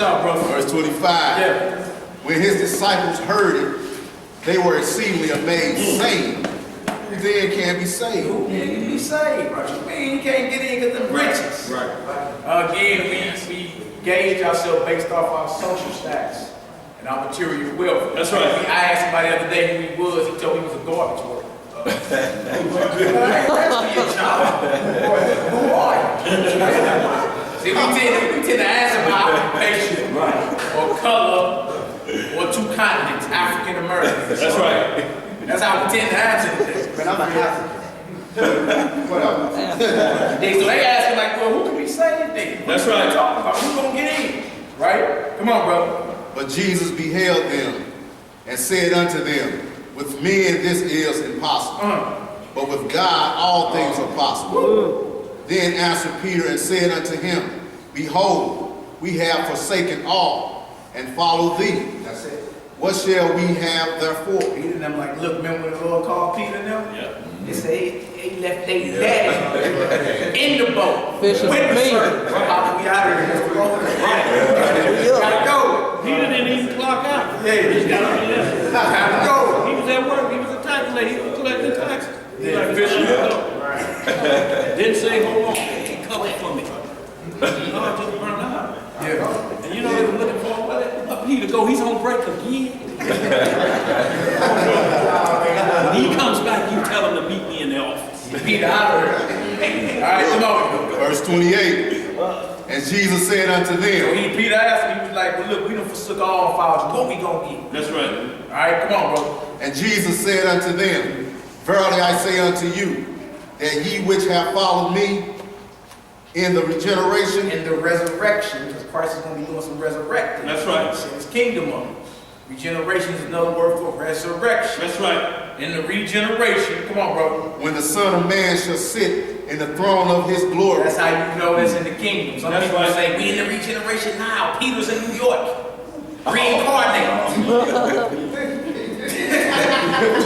out, brother. Verse 25. Yeah. When his disciples heard it, they were exceedingly amazed, saying, "Who then can be saved?" Who can be saved? What you mean you can't get in because of the riches? Right. Again, we gauge ourselves based off our social status and our material wealth. That's right. I asked somebody the other day who he was. He told me he was a garbage worker. I ain't asking you, child. Who are you? See, we tend to ask about occupation, or color, or two continents, African Americans. That's right. That's how we tend to answer this. But I'm not African. What else? So they asking like, well, who can be saved then? That's right. What are you talking about? Who's gonna get in? Right? Come on, brother. But Jesus beheld them and said unto them, "With men this is impossible, but with God all things are possible." Then answered Peter and said unto him, "Behold, we have forsaken all and followed thee. That's it. What shall we have therefore?" Peter and them like, look, remember when the Lord called Peter and them? Yeah. They said they left their daddy in the boat. Fishing with for the me. servant. We out here. Gotta go. Peter didn't even clock out. Yeah, gotta go. He was at work. He was a tax lady. He was collecting taxes. Yeah, Like, fishing. didn't say, hold on. He covered for me. No, I just burned out. Yeah. And you know they were looking for where Peter go. He's on break again. When he comes back, you tell him to meet me in the office. Peter out of here. All right, come on. Verse 28. And Jesus said unto So them, Peter asked him, he was like, well, look, we done forsook all and followed you. What we gonna get? That's right. All right, come on, bro. and Jesus said unto them, "Verily I say unto you, that ye which have followed me in the regeneration," In the resurrection, because Christ is going to be doing some resurrecting. That's right. In his kingdom of it. Regeneration is another word for resurrection. That's right. In the regeneration, come on, bro. when the Son of Man shall sit in the throne of his glory. That's how you know that's in the kingdom. Some That's people right. say, we in the regeneration now. Peter's in New York. Reincarnated.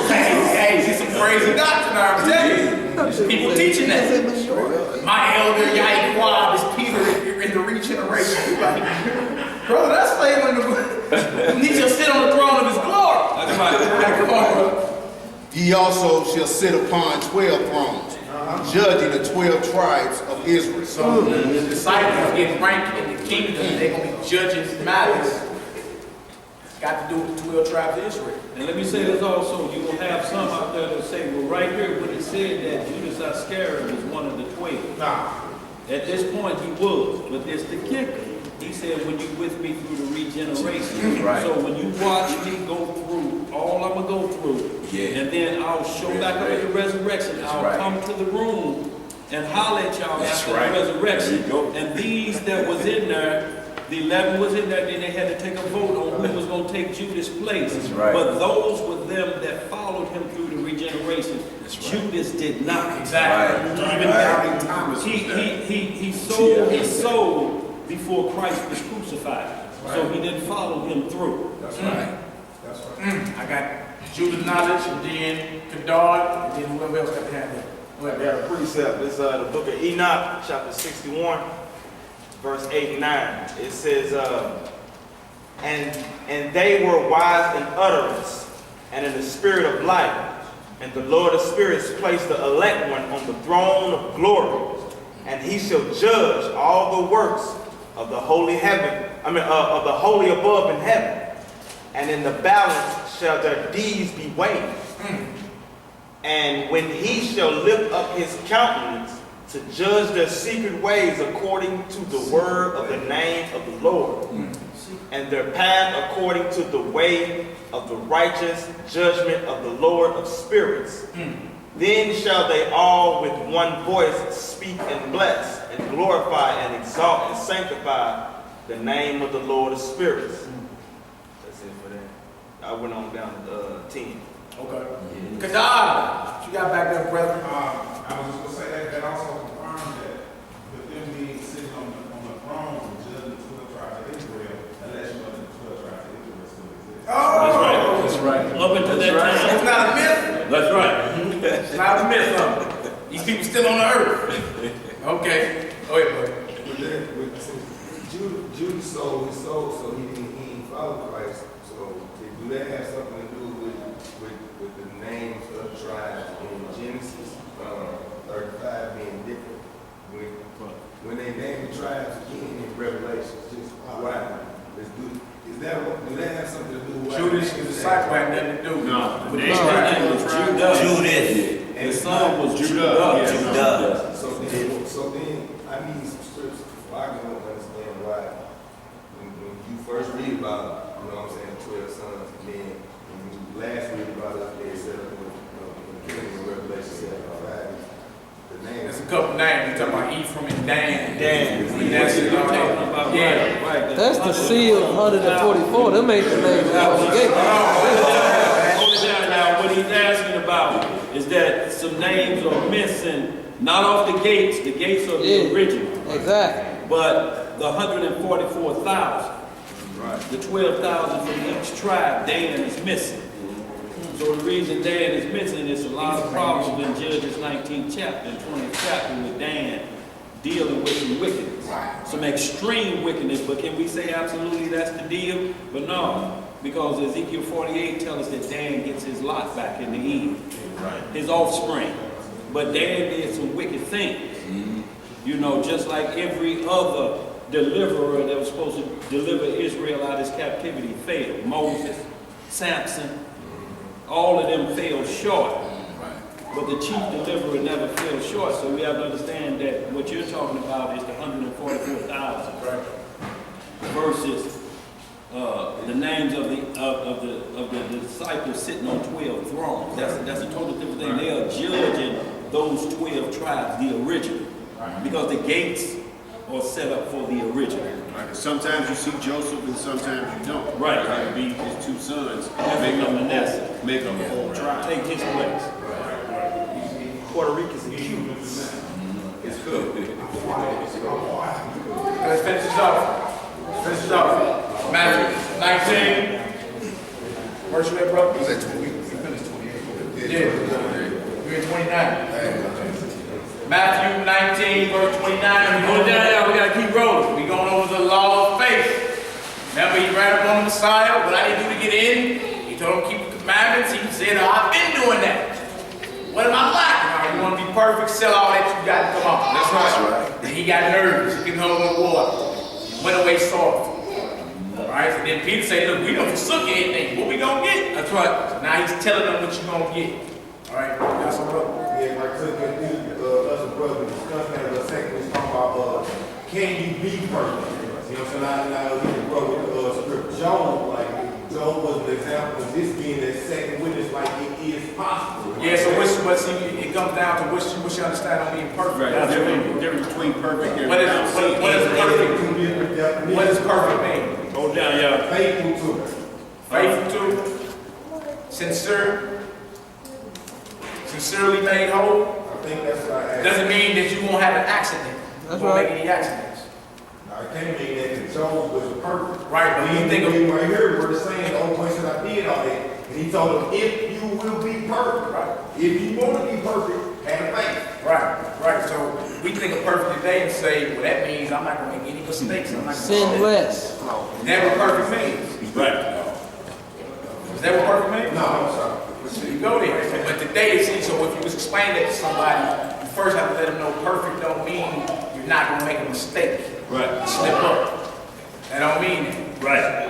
hey, see some crazy doctrine, I'm telling you. There's people teaching that. My elder Yahuwah is Peter in the regeneration. Like, bro, that's like when he shall sit on the throne of his glory. That's right. Come on, bro. Ye also shall sit upon 12 thrones, judging the 12 tribes of Israel. So the disciples get ranked in the kingdom. They're going to be judging matters. It's got to do with the 12 tribes of Israel. And let me say this also, you will have some out there that say, well, right here, when it said that Judas Iscariot was one of the 12. At this point, he was, but there's the kicker. He said, when you with me through the regeneration. Right. So when you watch me go through all I'm going to go through, and then I'll show back up at the resurrection, I'll come to the room and holler at y'all after the resurrection. And these that was in there, the 11 was in there, then they had to take a vote on who was going to take Judas' place. But those were them that followed him through the regeneration. Judas did not. Exactly. Even doubting Thomas. He sold his soul before Christ was crucified. So he didn't follow him through. That's right. That's right. I got Judas knowledge, and then Kadar, and then whoever else got to have that. We have a precept. This is the book of Enoch, chapter 61, verse 8 and 9. It says, and they were wise in utterance and in the spirit of life. And the Lord of spirits placed the elect one on the throne of glory. And he shall judge all the works of the holy of the holy above in heaven. And in the balance shall their deeds be weighed. And when he shall lift up his countenance to judge their secret ways according to the word of the name of the Lord, and their path according to the way of the righteous judgment of the Lord of spirits, then shall they all with one voice speak and bless and glorify and exalt and sanctify the name of the Lord of spirits. That's it for that. I went on down to 10. Okay. Kadar, what you got back there, brother? I was just going to say that also confirmed that with them being sitting on the throne and judging the 12 tribes of Israel, that lets you know that the 12 tribes of Israel still exist. Oh, That's right. Up until that time. it's not a myth. That's right. It's not a myth, huh? These people still on the earth. Okay. Go ahead, buddy. Judas was sold his soul, so he didn't follow Christ. So do that have something to do with the names of the tribes in Genesis 35 being different? When they name the tribes again in Revelation, just why? Do that have something to do with Judas, his disciple, had nothing to do. No, the with name the was tribe. Judas. And His son was Judah. Judah. So then, I need some scripts. I don't understand why. When you first read about, you know what I'm saying, 12 sons, and then when you last read about it, they set up with the beginning of Revelation 7:5. The name. There's a couple names. You're talking about Ephraim and Dan. That's what you're talking about. Yeah. Right. That's the seal 144. Them ain't the names out the gate. Hold it down now. What he's asking about is that some names are missing, not off the gates. The gates are the Yeah. original. Exactly. But the 144,000, the 12,000 from each tribe, Dan is missing. So the reason Dan is missing is a lot of problems in Judges 19th chapter and 20th chapter with Dan dealing with some wickedness, some extreme wickedness. But can we say absolutely that's the deal? But no, because Ezekiel 48 tells us that Dan gets his lot back in the end, his offspring. But Dan did some wicked things. You know, just like every other deliverer that was supposed to deliver Israel out of his captivity failed. Moses, Samson, all of them fell short. But the chief deliverer never fell short. So we have to understand that what you're talking about is the 144,000 versus the names of the disciples sitting on 12 thrones. That's a total different thing. They are judging those 12 tribes, the original. Because the gates are set up for the original. Right. Sometimes you see Joseph and sometimes you don't. Right. That would be his two sons. Make them a whole tribe. Take his place. Puerto Ricans and Cubans. It's good. Let's finish this off. Finish this off. Matthew 19. Where's you at, bro? Was that 20? We finished 28. Yeah. You're in 29. Matthew 19, verse 29. We Hold it down, y'all. We gotta keep rolling. We going over the law of faith. Remember, he ran up on the Messiah. What I did do to get in? He told him to keep the commandments. He said, I've been doing that. What am I lacking? All right, you want to be perfect? Sell all that you got and come on. That's right. Then he got nervous. He couldn't hold no water. He went away soft. All right. So then Peter said, look, we don't forsook anything. What we gonna get? That's right. So now he's telling them what you gonna get. All right. That's all right. Yeah, like us and brothers discussing that a second, was talking about can you be perfect? You know what I'm saying? Now you brother script Job, like Job was an example of this being that second witness, like it is possible. Yeah, so it comes down to what you understand on being perfect. Right. That's The difference between perfect and what is perfect? Two different definitions. What does perfect mean? Hold down, y'all. Faithful to. Faithful to, sincere, sincerely made whole. I think that's what I asked. Doesn't mean that you won't have an accident. That's You won't right. make any accidents. I can't mean that Job was perfect. Right, but you think of right here, we're saying the only person I did all that, and he told him, if you will be perfect, right, if you want to be perfect, have faith. right. So we think of perfect today and say, well, that means I'm not gonna make any mistakes. I'm not gonna Sin less. Is that what perfect means? Right. Is that what perfect means? No, I'm sorry. So you go there. But today, see, so if you was explaining that to somebody, you first have to let them know perfect don't mean you're not gonna make a mistake. Right. Slip up. That don't mean it. Right.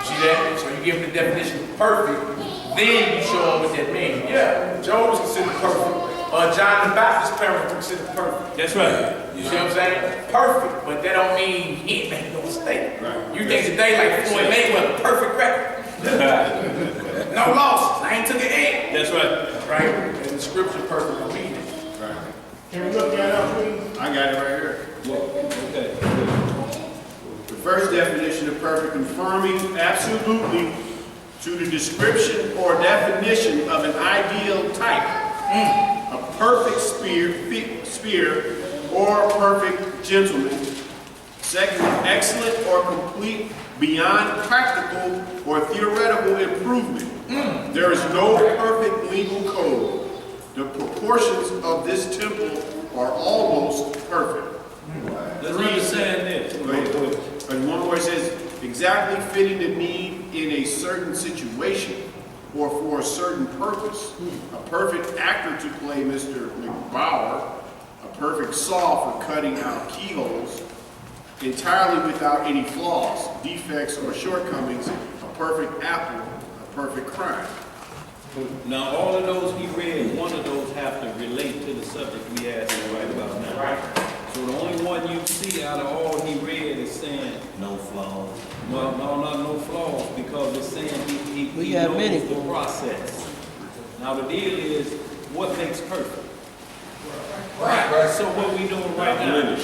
See that? So you give them the definition of perfect, then you show them what that means. Yeah, Job was considered perfect. John the Baptist's parents were considered perfect. That's right. You see what I'm saying? Perfect, but that don't mean he ain't making no mistake. Right. You think today like Floyd Mayweather, perfect record. No losses. I ain't took an egg. That's right. Right? And the scripture perfect don't mean it. Right. Can we look that up, please? I got it right here. Okay. The first definition of perfect, conforming absolutely to the description or definition of an ideal type. A perfect sphere or perfect gentleman. Second, excellent or complete beyond practical or theoretical improvement. There is no perfect legal code. The proportions of this temple are almost perfect. Let's understand this. But one where it says, exactly fitting the need in a certain situation or for a certain purpose. A perfect actor to play Mr. McBauer, a perfect saw for cutting out keyholes, entirely without any flaws, defects, or shortcomings, a perfect apple, a perfect crime. Now, all of those he read, one of those have to relate to the subject we asked him right about now. Right. So the only one you see out of all he read is saying, No flaws. well, no flaws, because it's saying he We got knows many. the process. Now, the deal is, what makes perfect? Right. So what we doing right now?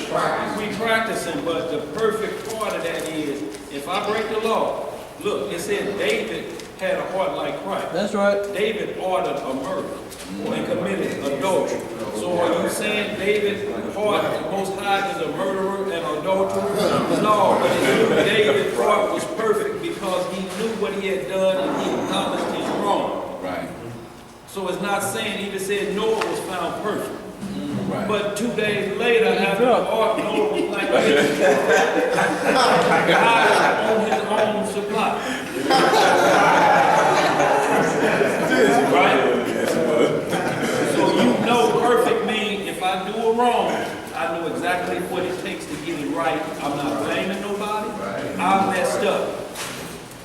We practicing, but the perfect part of that is, if I break the law, look, it said David had a heart like Christ. That's right. David ordered a murder and committed adultery. So are you saying David's heart, the Most High, is a murderer and adulterer? No, but David's heart was perfect because he knew what he had done and he acknowledged his wrong. Right. So it's not saying, he just said Noah was found perfect. Right. But 2 days later, after the ark, Noah was like this. God on his own supply. Right? So you know perfect means if I do it wrong, I know exactly what it takes to get it right. I'm not blaming nobody. I messed up.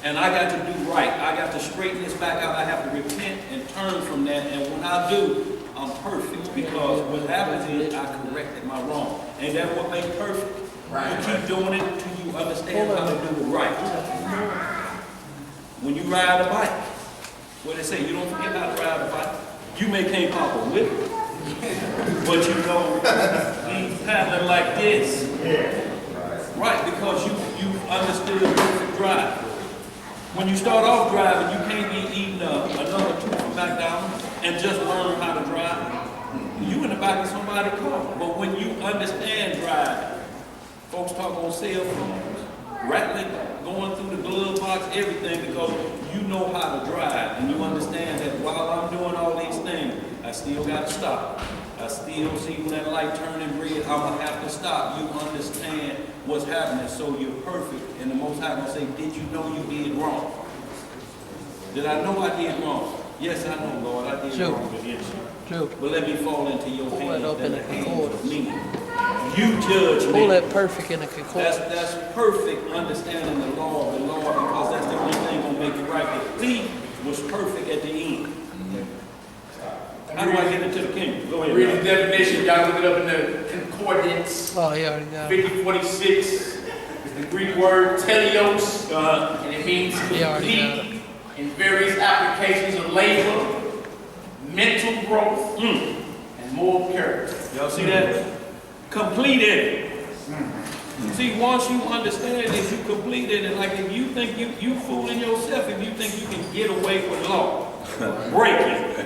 And I got to do right. I got to straighten this back out. I have to repent and turn from that. And when I do, I'm perfect. Because what happens is I corrected my wrong. And that's what makes perfect. You keep doing it until you understand how to do it right. When you ride a bike, what they say, you don't forget how to ride a bike. You may can't pop a whip, but you know he's paddling like this. Right, because you understood perfect drive. When you start off driving, you can't be eating another two from McDonald's and just learn how to drive. You in the back of somebody's car. But when you understand driving, folks talk on cell phones, rattling, going through the glove box, everything, because you know how to drive and you understand that while I'm doing all these things, I still got to stop. I still see when that light turning red, I'm going to have to stop. You understand what's happening, so you're perfect. And the Most High going to say, did you know you did wrong? Did I know I did wrong? Yes, I know, Lord, I did Sure. wrong against you. True. But let me fall into your Pull hands that up in and the the hands concordance. of me. You judge me. Pull that perfect in the concordance. That's perfect understanding the law of the Lord, because that's the only thing gonna make it right. The thief was perfect at the end. How do I get into the kingdom? Go ahead. Read the definition, y'all look it up in the concordance. Oh, he already got it. 5046 is the Greek word teleos, and it means He already got complete in various applications of labor, mental growth, and moral character. Y'all see that? Completed. See, once you understand that you completed it, like if you think you fooling yourself, if you think you can get away with law, break it.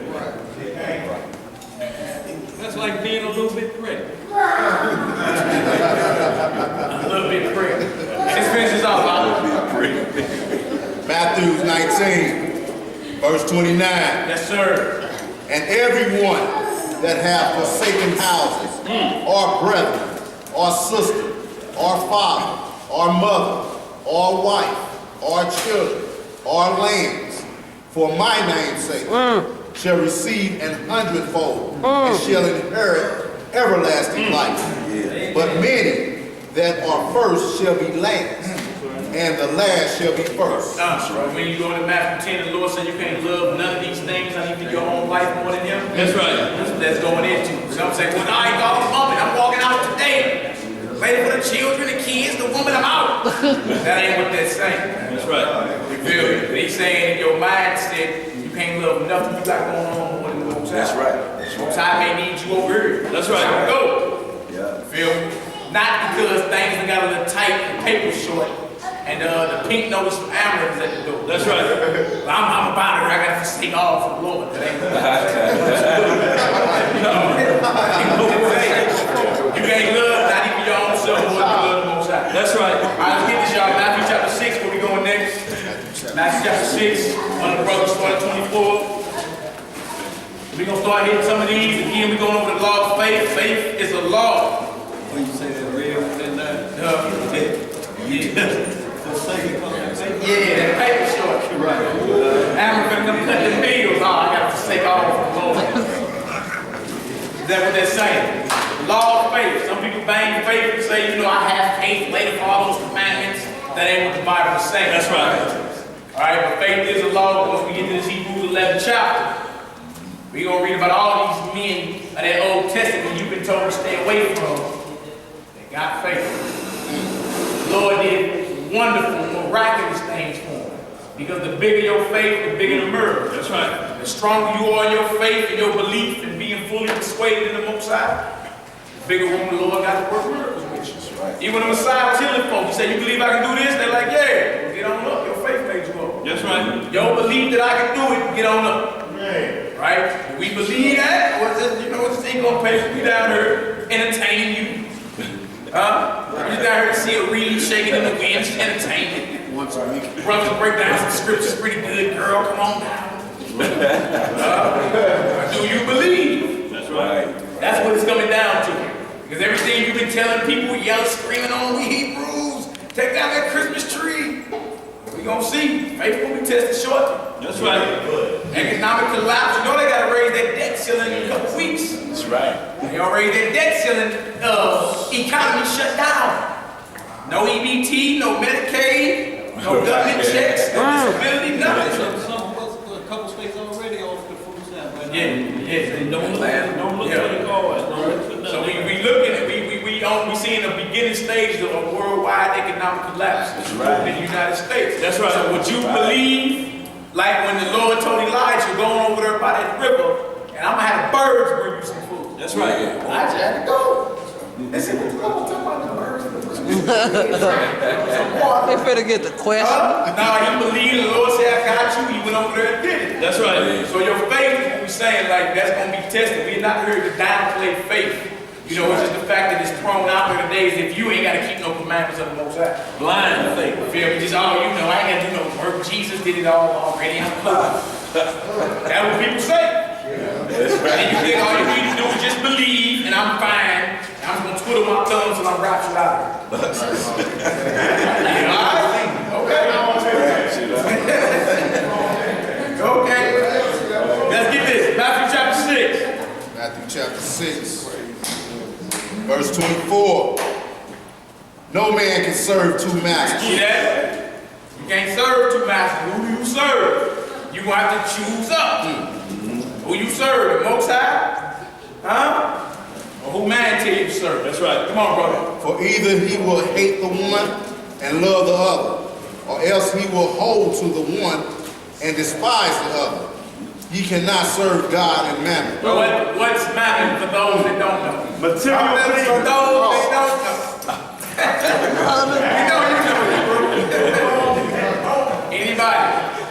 That's like being a little bit pregnant. A little bit pregnant. Let's finish this off. Matthew 19, verse 29. Yes, sir. And everyone that hath forsaken houses, or brethren, or sister, or father, or mother, or wife, or children, or lands, for my name's sake, shall receive an hundredfold, and shall inherit everlasting life. But many that are first shall be last, and the last shall be first. When you go to Matthew 10, the Lord said you can't love none of these things, not even your own life more than him. That's right. That's what that's going into. So I'm saying, well, I ain't all bumping. I'm walking out today. Waiting for the children, the kids, the woman, I'm out. That ain't what that's saying. That's right. You feel me? But he's saying in your mindset, you can't love nothing you got going on more than the Most High. That's right. The Most High may need you over here. That's right. So go. Yeah. You feel me? Not because things have got a little tight and paper short, and the pink notice from Amazon is at the door. That's right. Well, I'm about it. I got to forsake all for the Lord. That ain't you can't love not even your own self more than you love the Most High. That's right. All right, let's get this, y'all. Matthew chapter 6, where we going next? Matthew chapter 6, one of the brothers started 24. We're going to start hitting some of these. Again, we're going over the law of faith. Faith is a law. When you say that real within that, Yeah, that paper short. Right. I'm gonna come cut the bills. Oh, I gotta forsake all for the Lord. Is that what they're saying? Law of faith. Some people bang faith and say, you know, I have faith, later for all those commandments. That ain't what the Bible is saying. That's right. All right, but faith is a law. Once we get to this Hebrews 11 chapter, we're going to read about all these men of that Old Testament you've been told to stay away from. They got faith. The Lord did wonderful, miraculous things for them. Because the bigger your faith, the bigger the miracle. That's right. The stronger you are in your faith and your belief and being fully persuaded in the Most High, the bigger one the Lord got to work miracles with you. Right. Even when the Messiah telling folks, you say, you believe I can do this? They're like, yeah. Well, get on up. Your faith made you up. That's right. Your belief that I can do it, get on up. Right? Do we believe that? Or is this, you know, this ain't gonna pay for me down here entertaining you? Huh? You down here to see a reed shaking in the wind, just entertaining. Once a week. Brothers break down some scriptures pretty good, girl. Come on down. Do you believe? That's right. That's what it's coming down to. Because everything you've been telling people, yelling, screaming on, we Hebrews, take down that Christmas tree. We're going to see. Faith will be tested shortly. That's right. Economic collapse. You know they got to raise that debt ceiling in a couple weeks. That's right. They all raise that debt ceiling. Economy shut down. No EBT, no Medicaid, no government checks, no disability, nothing. A couple states already off the food stamp right now. Yeah. They don't look for the cards. Don't look for nothing. So we looking at we seeing the beginning stage of a worldwide economic collapse in the United States. That's right. So would you believe, like when the Lord told Elijah, going over there by that river, and I'm gonna have the birds bring you some food. That's right. Elijah had to go. They said, what you talking about the birds? They finna get the question. Now he believed, the Lord said, I got you. He went over there and did it. That's right. So your faith is what we're saying, like that's gonna be tested. We're not here to downplay faith. You know, it's just the fact that it's thrown out there today is if you ain't got to keep no commandments of the Most High. Blind faith. Feel me? Just, oh, you know, I ain't got to do no work. Jesus did it all already. I'm close. That's what people say. That's right. And you think all you need to do is just believe, and I'm fine. I'm just going to twiddle my thumbs and I'm raptured out of it. Yeah, all right? Okay. Okay. Let's get this. Matthew chapter 6. Matthew chapter 6, verse 24. No man can serve two masters. See that? You can't serve two masters. Who do you serve? You gonna have to choose up. Who you serve? The Most High? Huh? Or who man tell you to serve? That's right. Come on, brother. For either he will hate the one and love the other, or else he will hold to the one and despise the other. Ye cannot serve God and mammon. Well, what's mammon for those that don't know? Material For things. those that don't know. Anybody?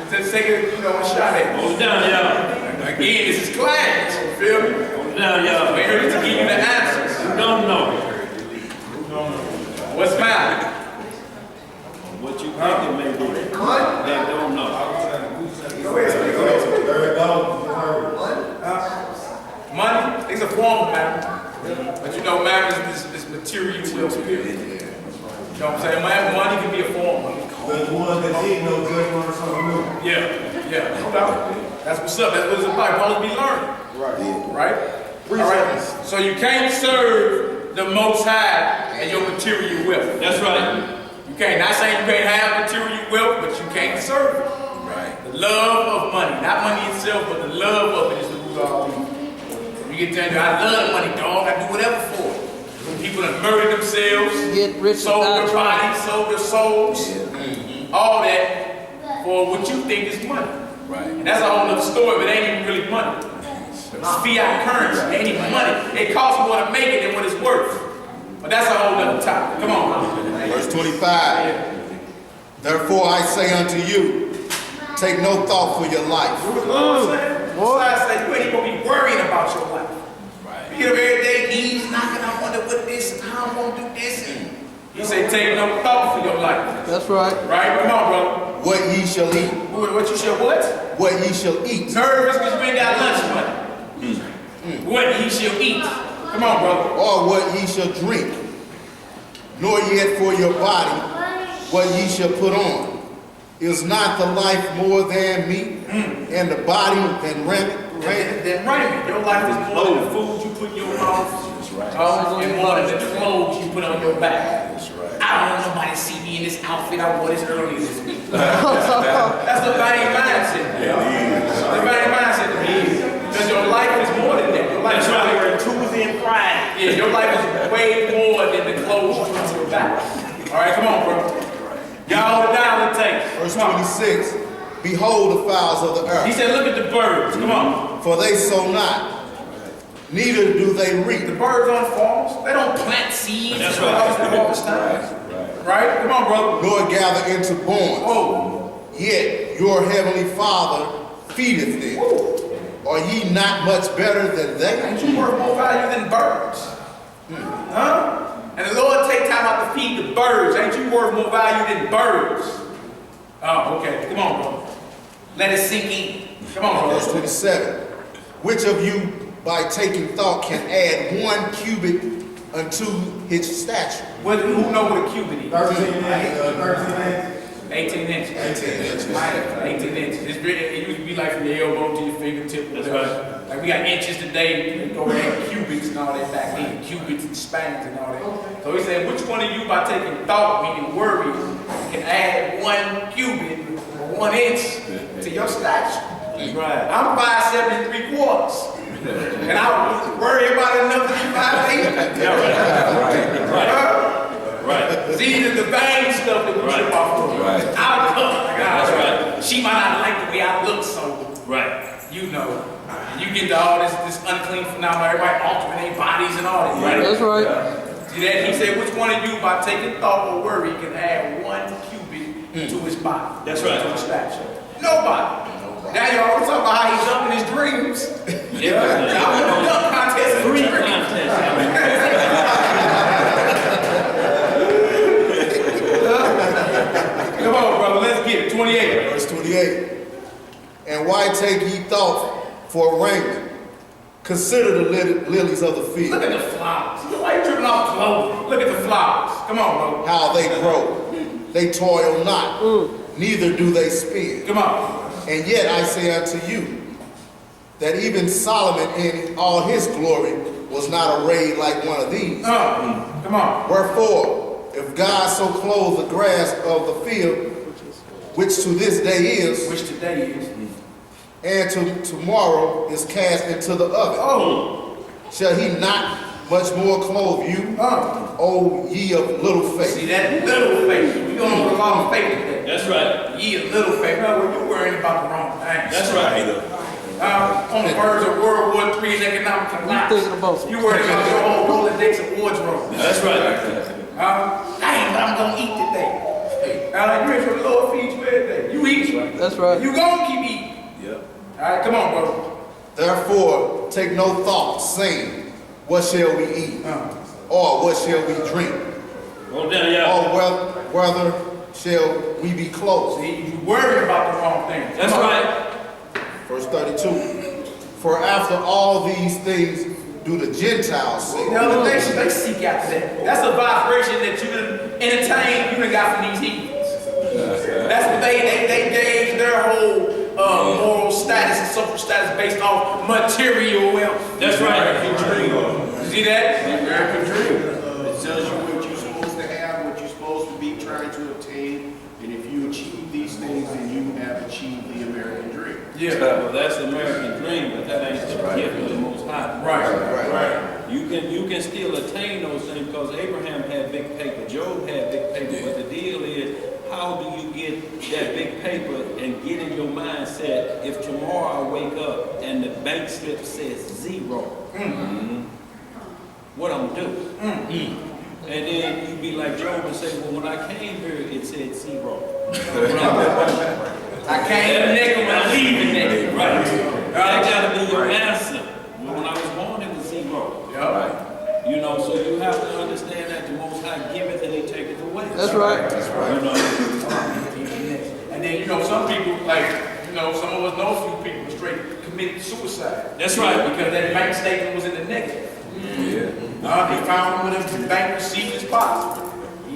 Just take a, a shot at Hold it down, y'all. Again, this is class. You feel me? Hold it down, y'all. We're here to give you the answers. Who don't know? What's mammon? What you think it may be. They don't know. Money is a form of mammon. But you know, mammon is this material wealth. You know what I'm saying? Money can be a form of it. The one that didn't know good learn something new. Yeah, no doubt. That's what's up. That's what it's supposed to be learned. Right? All right. So you can't serve the Most High and your material wealth. That's right. You can't. Not saying you can't have material wealth, but you can't serve it. Right. The love of money, not money itself, but the love of it is the root of all evil. You get down there, I love money, dog. I do whatever for it. People that murder themselves, Get rich sold without their trying. bodies, sold their souls, all that for what you think is money. Right. And that's a whole other story, but it ain't even really money. It's fiat currency. It ain't even money. It costs more to make it than what it's worth. But that's a whole other topic. Come on. Verse 25. Therefore I say unto you, take no thought for your life. What the Lord said? I said, you ain't gonna be worrying about your life. You get up every day, knees knocking, I wonder what this, and how I'm gonna do this. And he said, take no thought for your life. That's right. Right? Come on, brother. What ye shall eat. What you shall what? What ye shall eat. Nervous because you ain't got lunch money. What ye shall eat. Come on, brother. Or what ye shall drink. Nor yet for your body, what ye shall put on. Is not the life more than meat, and the body than raiment? Then raiment. Your life is more than the food you put in your mouth. That's right. And more than the clothes you put on your back. That's right. I don't want nobody to see me in this outfit I wore this earlier this week. That's the body mindset. The body mindset to me. Because your life is more than that. Your life is We're Tuesday and Friday. Yeah, your life is way more than the clothes you put on your back. All right, come on, bro. Y'all hold it down, let's take. Verse 26, behold the fowls of the earth. He said, look at the birds. Come on. For they sow not, neither do they reap. The birds on farms, they don't plant seeds. That's right. Right? Come on, brother. Nor gather into barns. Whoa. Yet your heavenly Father feedeth them. Whoa. Are ye not much better than they? Ain't you worth more value than birds? Huh? And the Lord take time out to feed the birds. Ain't you worth more value than birds? Oh, okay. Come on, bro. Let it sink in. Come on, bro. Verse 27. Which of you, by taking thought, can add 1 cubit unto his stature? Who know what a cubit is? 13 inches. 18 inches. 18 inches. 18 inches. It used to be like from your elbow to your fingertip. That's right. Like we got inches today. You go ahead, cubits and all that back then. Cubits and spans and all that. So he said, which one of you, by taking thought, meaning worry, can add 1 cubit or 1 inch to your stature? That's right. I'm 5'7" and 3/4. And I would worry about enough to be 5'8". Yeah, right. It's either the vain stuff that we trip off of. Right. I'll look. That's right. She might not like the way I look, so Right. you know. And you get to all this unclean phenomenon, everybody altering their bodies and all that. Right. That's right. See that? He said, which one of you, by taking thought or worry, can add 1 cubit to his body? That's right. To his stature. Nobody. Now you always talk about how he's up in his dreams. Yeah. I want to dunk contest in Three dreams. contests. Come on, brother, let's get it. 28. Verse 28. And why take ye thought for raiment? Consider the lilies of the Look field, at the flowers. Why are you tripping off clothes? Look at the flowers. Come on, bro. how they grow. They toil not, neither do they spin. Come on. And yet I say unto you, that even Solomon in all his glory was not arrayed like one of these. Come on. Wherefore, if God so clothe the grass of the field, which to this day is, Which today is. and tomorrow is cast into the oven, Oh. shall he not much more clothe you, O ye of little See faith? that little faith. We going over a lot of faith today. That's right. Ye of little faith. No, you're worrying about the wrong things. That's right. On the verge of World War III and economic collapse. thinking about some- You worried about your whole Rolodex of wardrobe. That's right. Dang, what I'm gonna eat today. You ready for the Lord feeds you every day. You eat. That's right. You gonna keep eating. Yep. All right, come on, bro. Therefore, take no thought, saying, what shall we eat? Or what shall we drink? Go down, y'all. Or whether shall we be clothed? See, you worried about the wrong things. That's Come on. right. Verse 32. For after all these things do the Gentiles seek. The other nations, they seek after that. That's a vibration that you done entertained, you done got from these heathens. That's what they gauge their whole moral status and social status based off material wealth. That's right. You see that? American dream. It tells you what you're supposed to have, what you're supposed to be trying to obtain, and if you achieve these things, then you have achieved the American dream. Yeah. Well, that's the American dream, but that ain't the gift of the Most High. Right. You can still attain those things because Abraham had big paper, Job had big paper, but the deal is, how do you get that big paper and get in your mindset if tomorrow I wake up and the bank slip says 0? What I'm gonna do? And then you be like Job and say, well, when I came here, it said 0. I came naked when I leaving naked. Right. That gotta be your answer. When I was born, it was 0. Yep. You know, so you have to understand that the Most High giveth and He taketh away. That's right. You know, And then, some people, some of us know a few people straight committed suicide. That's right. Because that bank statement was in the negative. They found him with a bank receipt in his pocket.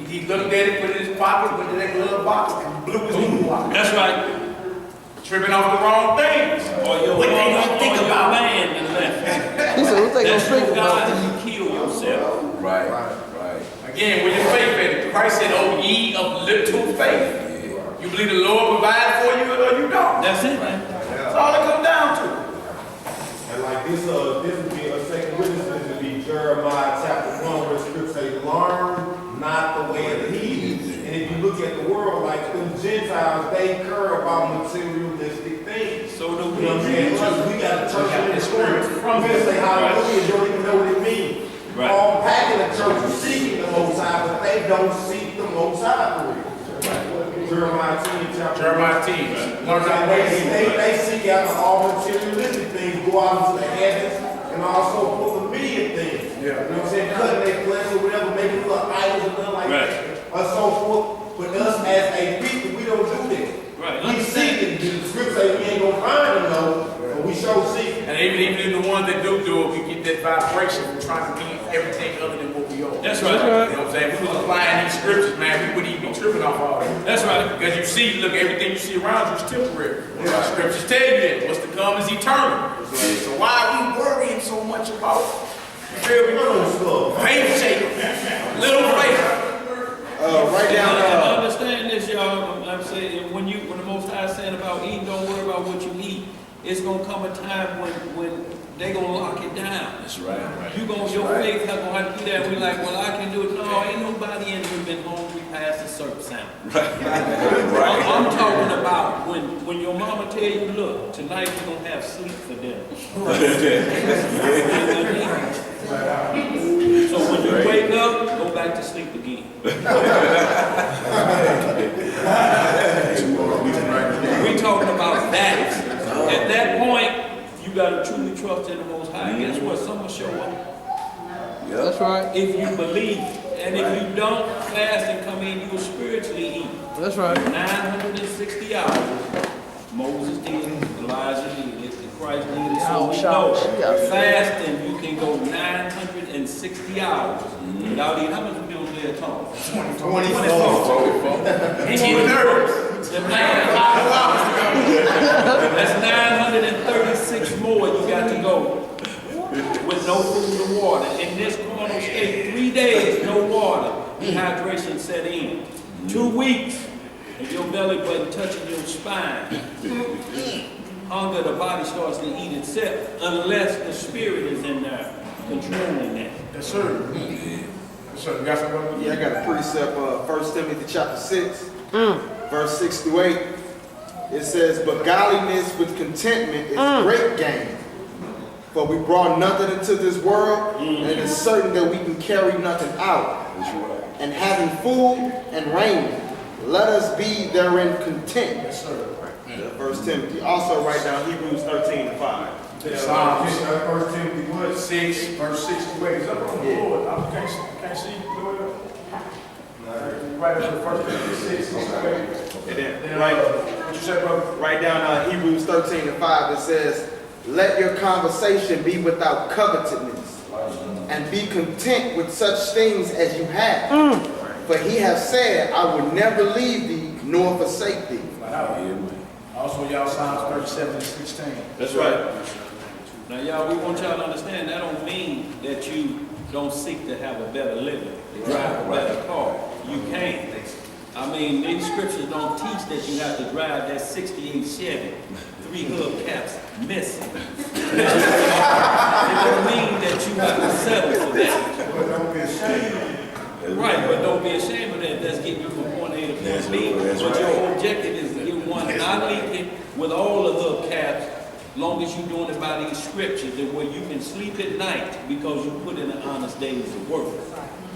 He He looked at it, put it in his pocket, went to that glove box, and blew his new out. That's right. Tripping off the wrong things. Or your What they gonna think about? man and left. He said, what they gonna That's think your God about? and you kill yourself. Right. Again, with your faith in it. Christ said, "Oh, ye of little faith." You believe the Lord provided for you or you don't. That's it, man. That's all it comes down to. And like this would be a second witness. This would be Jeremiah chapter 1, where the scripture says, "Learn not the way of the heathens." And if you look at the world, like the Gentiles, they care about materialistic things. So do we. You know what I'm saying? Plus, we got a church in the spirit. From here, say hallelujah, don't even know what it means. Right. All back in the church is seeking the Most High, but they don't seek the Most High for it. Jeremiah 10, chapter Jeremiah 10. They seek after all materialistic things, go out into the heavens, and also put familiar things. Yeah. You know what I'm saying? Cutting their flesh or whatever, making little idols and nothing like Right. that. Or so forth. But us as a people, we don't do that. Right. We seek it. The scripture say we ain't gonna find them though, but we sure seek it. And even in the ones that do it, we get that vibration from trying to be everything other than what we are. That's right. You know what I'm saying? If we was applying these scriptures, man, we wouldn't even be tripping off all that. That's right. Because you see, look, everything you see around you is temporary. The scriptures tell you that. What's to come is eternal. So why are we worrying so much about faith shaking? Little faith. Right down. And understand this, y'all. I'm saying when the Most High is saying about eating, don't worry about what you eat. It's gonna come a time when they gonna lock it down. That's right. Your faith not gonna have to do that. We like, well, I can do it. No, ain't nobody in here been hungry past a certain sound. I'm talking about when your mama tell you, look, tonight you're gonna have sleep for dinner. So when you wake up, go back to sleep again. We talking about that. At that point, you gotta truly trust in the Most High. And guess what? Some will show up. That's right. If you believe. And if you don't fast and come in, you will spiritually eat. That's right. 960 hours. Moses did, Elijah did it, and Christ did it. So we know fasting, you can go 960 hours without eating. How much we do on there, Tom? 24. Ain't even nervous. That's 936 more you got to go with no food or water. In this carnal state, 3 days, no water, dehydration set in. 2 weeks, and your belly button touching your spine. Hunger, the body starts to eat itself, unless the spirit is in there controlling that. Yes, sir. Yes, sir. You got something? Yeah, I got a precept, 1 Timothy chapter 6, verse 6 through 8. It says, but godliness with contentment is great gain. For we brought nothing into this world, and it is certain that we can carry nothing out. And having food and raiment, let us be therein content. Yes, sir. 1 Timothy. Also write down Hebrews 13:5. Psalms 1 Timothy 6, verse 6 to 8. Is up on the board? I can't see you doing it. Right up to 1 Timothy 6. And then What you say, brother? write down Hebrews 13:5. It says, let your conversation be without covetousness, and be content with such things as you have. For he has said, I will never leave thee nor forsake thee. Also, y'all Psalms 37 and 16. That's right. Now, y'all, we want y'all to understand that don't mean that you don't seek to have a better living, to drive a better car. You can. I mean, these scriptures don't teach that you have to drive that 68 Chevy, 3 hubcaps missing. It don't mean that you have to settle for that. But don't be ashamed. Right, but don't be ashamed of that. That's getting you from point A to point B. But your objective is to get one not leaking with all the hubcaps, long as you're doing it by these scriptures, that where you can sleep at night because you put in the honest days of work.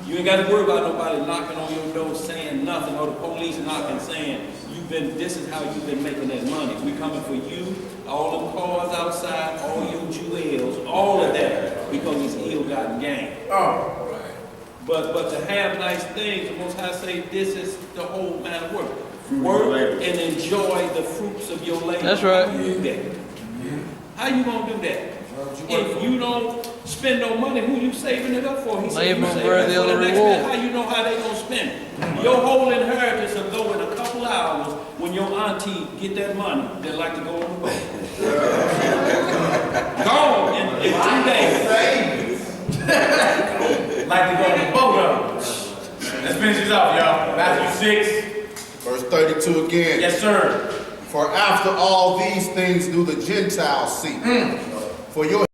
You ain't got to worry about nobody knocking on your door saying nothing, or the police knocking saying, this is how you've been making that money. We coming for you, all them cars outside, all your jewels, all of that, because it's ill-gotten gain. Oh. But to have nice things, the Most High say this is the whole man of work. Work and enjoy the fruits of your labor. That's right. How you do that? How you gonna do that? If you don't spend no money, who you saving it up for? He said, Labor you saving worthy it for of the the next reward. man. How you know how they gonna spend it? Your whole inheritance will go in a couple hours when your auntie get that money. They like to go on the boat. Gone in 2 days. Like to go on the boat up. Let's finish this off, y'all. Matthew 6. Verse 32 again. Yes, sir. For after all these things do the Gentiles seek. For your